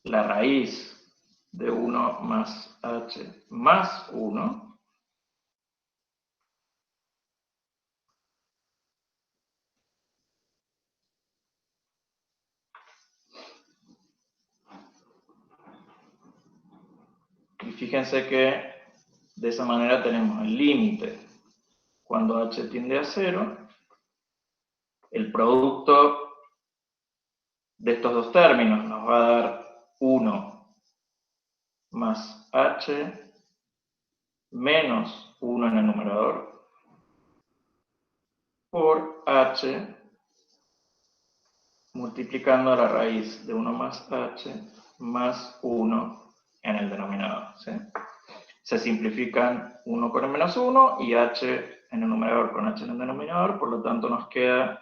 la raíz de 1 más h más 1 y fíjense que de esa manera tenemos el límite cuando h tiende a 0, el producto de estos dos términos nos va a dar 1 más h menos 1 en el numerador por h multiplicando la raíz de 1 más h más 1 en el denominador, ¿sí? Se simplifican 1 con el menos 1 y h en el numerador con h en el denominador, por lo tanto nos queda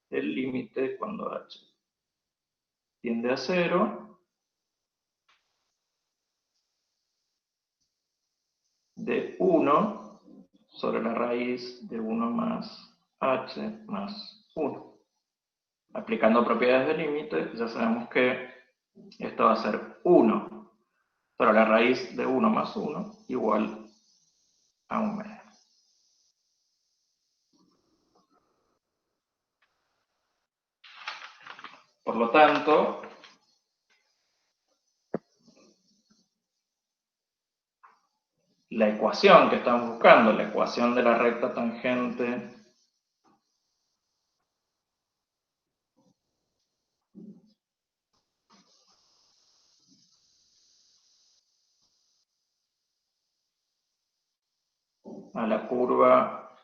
el límite cuando h tiende a 0 de 1 sobre la raíz de 1 más h más 1. aplicando propiedades de límite, ya sabemos que esto va a ser 1, pero la raíz de 1 más 1 igual a 1/2. Por lo tanto, la ecuación que estamos buscando, la ecuación de la recta tangente a la curva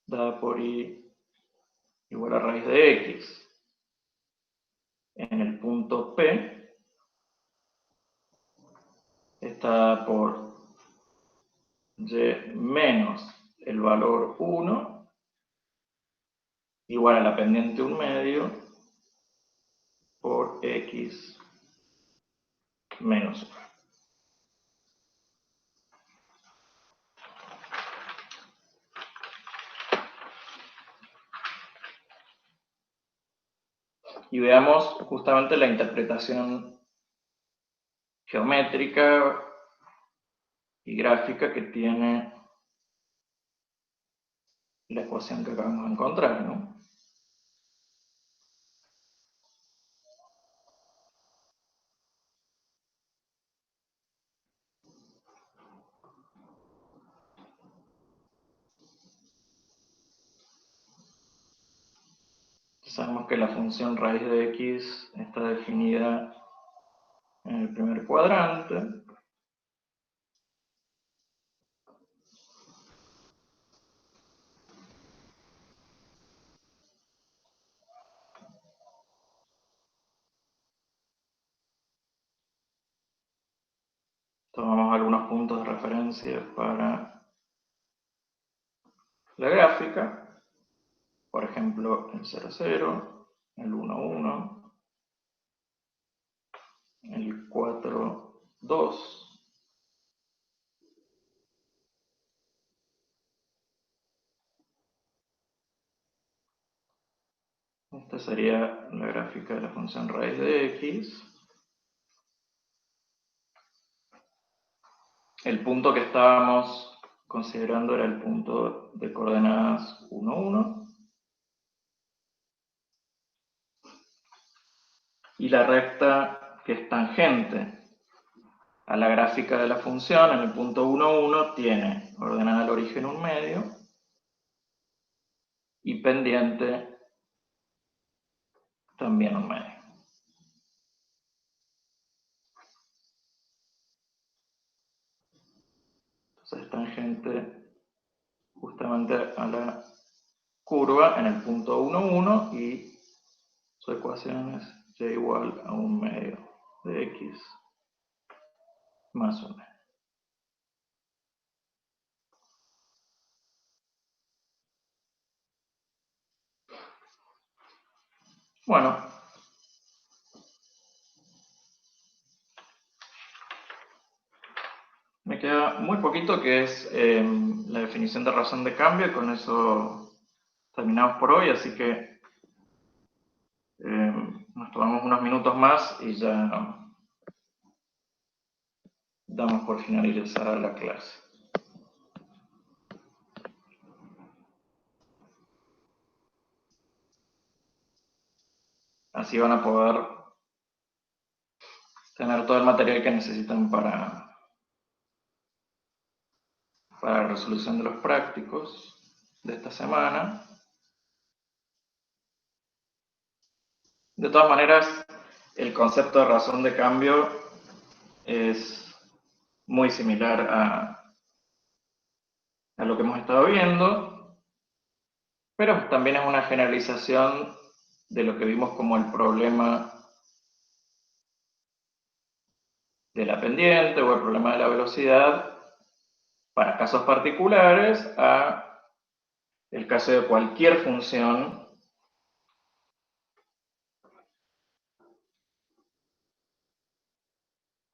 dada por y igual a raíz de x en el punto P está por y menos el valor 1 igual a la pendiente 1/2 por x menos 1. Y veamos justamente la interpretación geométrica y gráfica que tiene la ecuación que acabamos de encontrar, ¿no? Sabemos que la función raíz de x está definida en el primer cuadrante. Tomamos algunos puntos de referencia para la gráfica, por ejemplo, el 0, 0, el 1, 1, el 4, 2. Esta sería la gráfica de la función raíz de x. El punto que estábamos considerando era el punto de coordenadas 1, 1. Y la recta que es tangente a la gráfica de la función en el punto 1, 1 tiene ordenada al origen 1/2 y pendiente también 1/2. Entonces tangente justamente a la curva en el punto 1, 1 y su ecuación es y igual a 1/2 de x más 1. Bueno, me queda muy poquito que es la definición de razón de cambio y con eso terminamos por hoy, así que nos tomamos unos minutos más y ya damos por finalizada la clase. Así van a poder tener todo el material que necesitan para la resolución de los prácticos de esta semana. De todas maneras, el concepto de razón de cambio es muy similar a lo que hemos estado viendo, pero también es una generalización de lo que vimos como el problema de la pendiente o el problema de la velocidad para casos particulares a el caso de cualquier función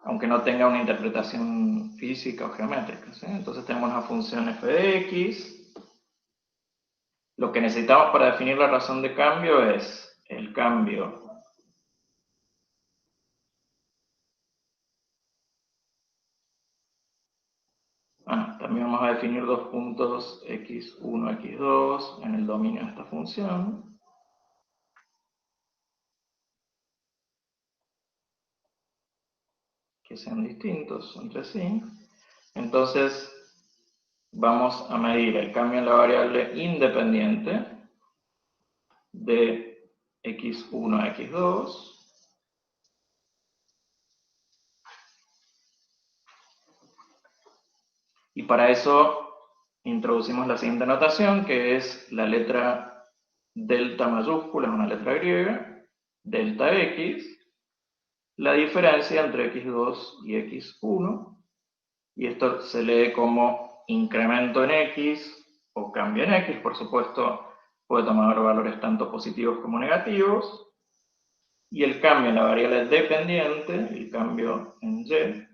aunque no tenga una interpretación física o geométrica, ¿sí? Entonces tenemos una función f de x, Lo que necesitamos para definir la razón de cambio es el cambio también vamos a definir dos puntos x1, x2 en el dominio de esta función. Que sean distintos entre sí. Entonces, vamos a medir el cambio en la variable independiente de x1 a x2. Y para eso introducimos la siguiente notación, que es la letra delta mayúscula, es una letra griega, delta x, la diferencia entre x2 y x1, y esto se lee como incremento en x o cambio en x, por supuesto puede tomar valores tanto positivos como negativos, y el cambio en la variable dependiente, el cambio en y,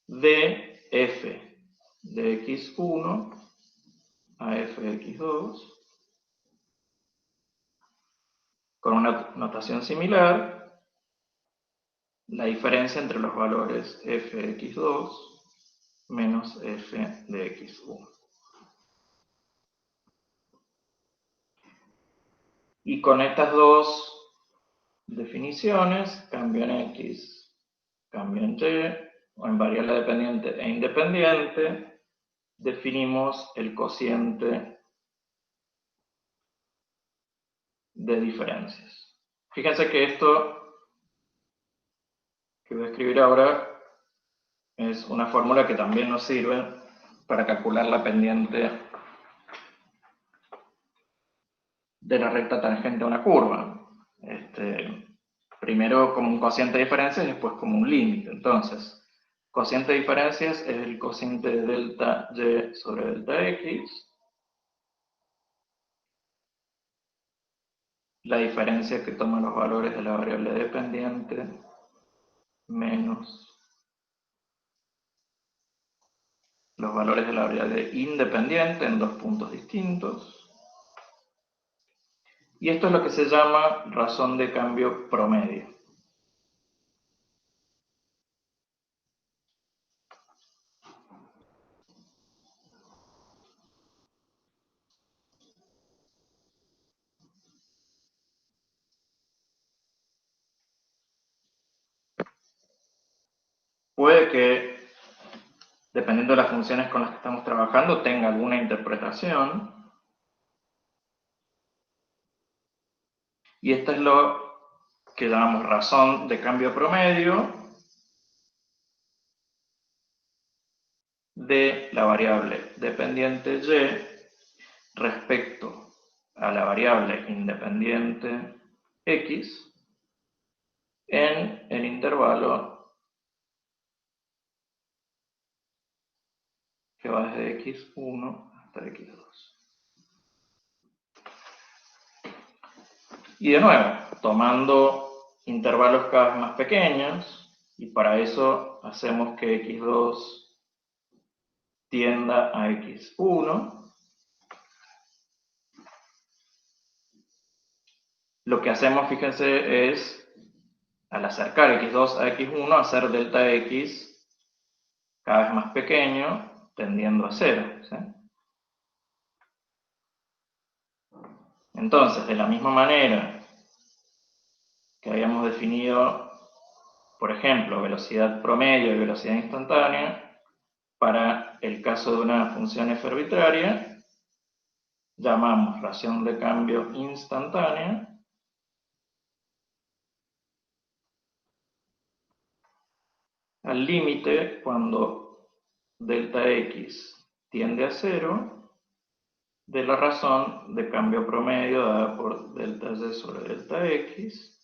de f de x1 a f de x2, con una notación similar, la diferencia entre los valores f de x2 menos f de x1. Y con estas dos definiciones, cambio en x, cambio en y, o en variable dependiente e independiente, definimos el cociente de diferencias. Fíjense que esto que voy a escribir ahora es una fórmula que también nos sirve para calcular la pendiente de la recta tangente a una curva. Primero como un cociente de diferencias y después como un límite. Entonces, cociente de diferencias es el cociente de delta y sobre delta x. La diferencia que toman los valores de la variable dependiente menos los valores de la variable independiente en dos puntos distintos. Y esto es lo que se llama razón de cambio promedio. Puede que, dependiendo de las funciones con las que estamos trabajando, tenga alguna interpretación. Y esta es lo que llamamos razón de cambio promedio de la variable dependiente y respecto a la variable independiente x en el intervalo que va desde x1 hasta x2. Y de nuevo, tomando intervalos cada vez más pequeños, y para eso hacemos que x2 tienda a x1. Lo que hacemos, fíjense, es al acercar x2 a x1, hacer delta x cada vez más pequeño, tendiendo a 0. ¿Sí? Entonces, de la misma manera que habíamos definido, por ejemplo, velocidad promedio y velocidad instantánea, para el caso de una función f arbitraria, llamamos razón de cambio instantánea al límite cuando delta x tiende a 0 de la razón de cambio promedio dada por delta y sobre delta x,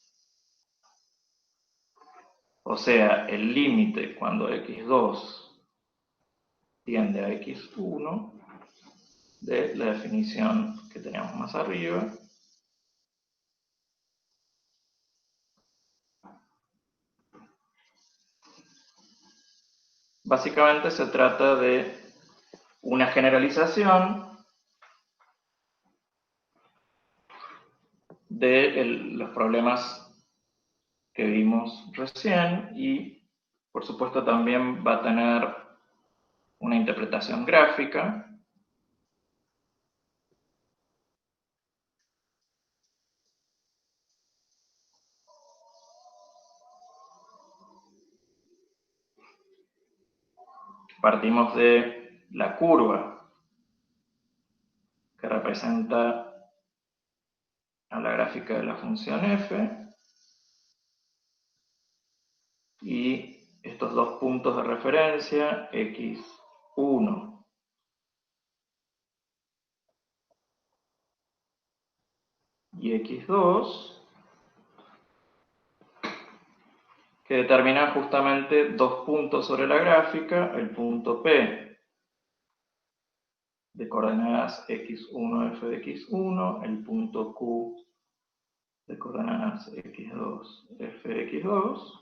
o sea, el límite cuando x2 tiende a x1 de la definición que teníamos más arriba, básicamente se trata de una generalización de los problemas que vimos recién y, por supuesto, también va a tener una interpretación gráfica. Partimos de la curva que representa a la gráfica de la función f y estos dos puntos de referencia, x1 y x2, que determinan justamente dos puntos sobre la gráfica, el punto P de coordenadas x1, f de x1, el punto Q de coordenadas x2, f de x2.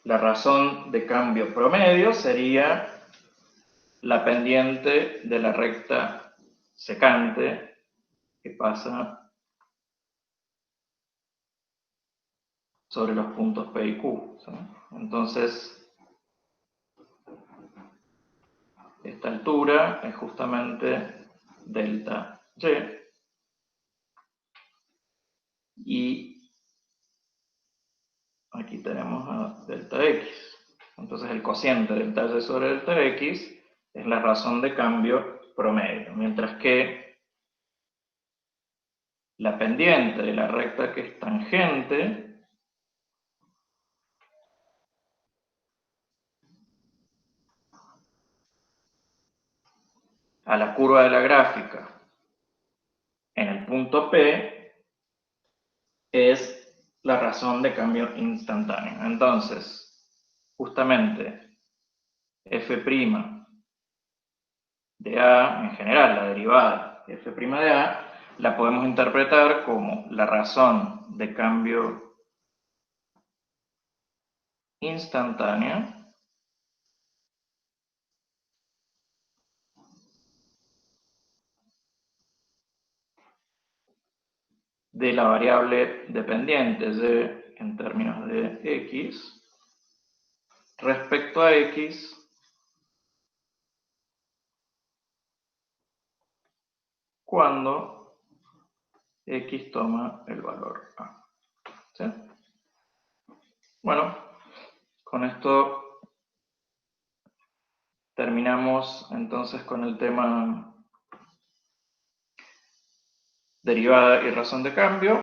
La razón de cambio promedio sería la pendiente de la recta secante que pasa sobre los puntos P y Q, ¿sí? Entonces, esta altura es justamente delta y aquí tenemos a delta x. Entonces, el cociente delta y sobre delta x es la razón de cambio promedio, mientras que la pendiente de la recta que es tangente a la curva de la gráfica en el punto P es la razón de cambio instantáneo. Entonces, justamente f' de A, en general, la derivada de f' de A, la podemos interpretar como la razón de cambio instantánea de la variable dependiente y en términos de x respecto a x cuando x toma el valor a. ¿Sí? Bueno, con esto terminamos entonces con el tema derivada y razón de cambio.